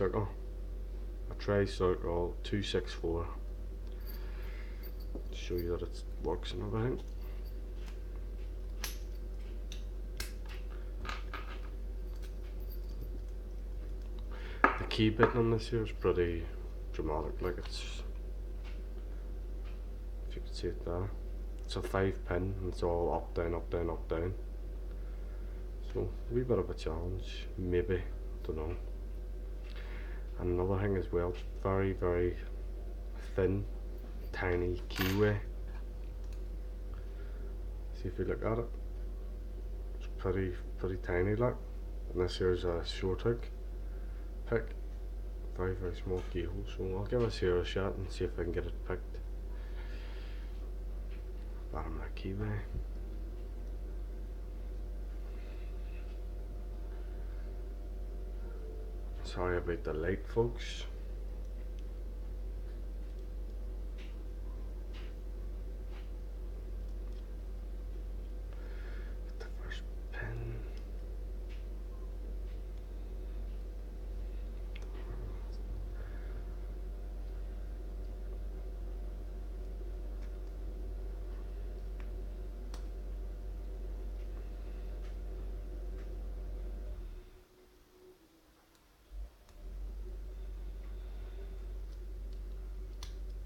ticker, a tri-circle 264, to show you that it works and everything. The key bit on this here is pretty dramatic, like it's, if you can see it there, it's a 5 pin and it's all up, down, up, down, up, down. So a wee bit of a challenge, maybe, don't know. And another thing as well, very, very thin, tiny keyway. See if you look at it, it's pretty tiny, like. And this here's a short hook pick, very small keyhole. So I'll give this here a shot and see if I can get it picked. Bottom of that keyway. Sorry about the light, folks. Get the first pin.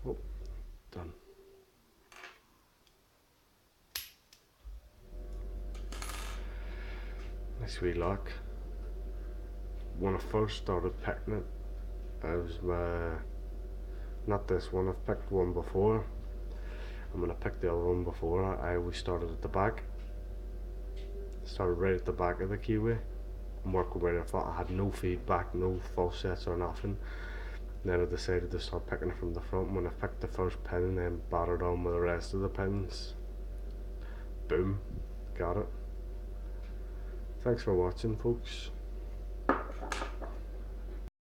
Oh, done. Nice wee lock. When I first started picking it, it was not this one, I've picked one before, and when I picked the other one before, I always started at the back. Started right at the back of the keyway and worked where I thought I had no feedback, no falsets or nothing. Then I decided to start picking it from the front. When I picked the first pin and then battered on with the rest of the pins, boom, got it. Thanks for watching, folks.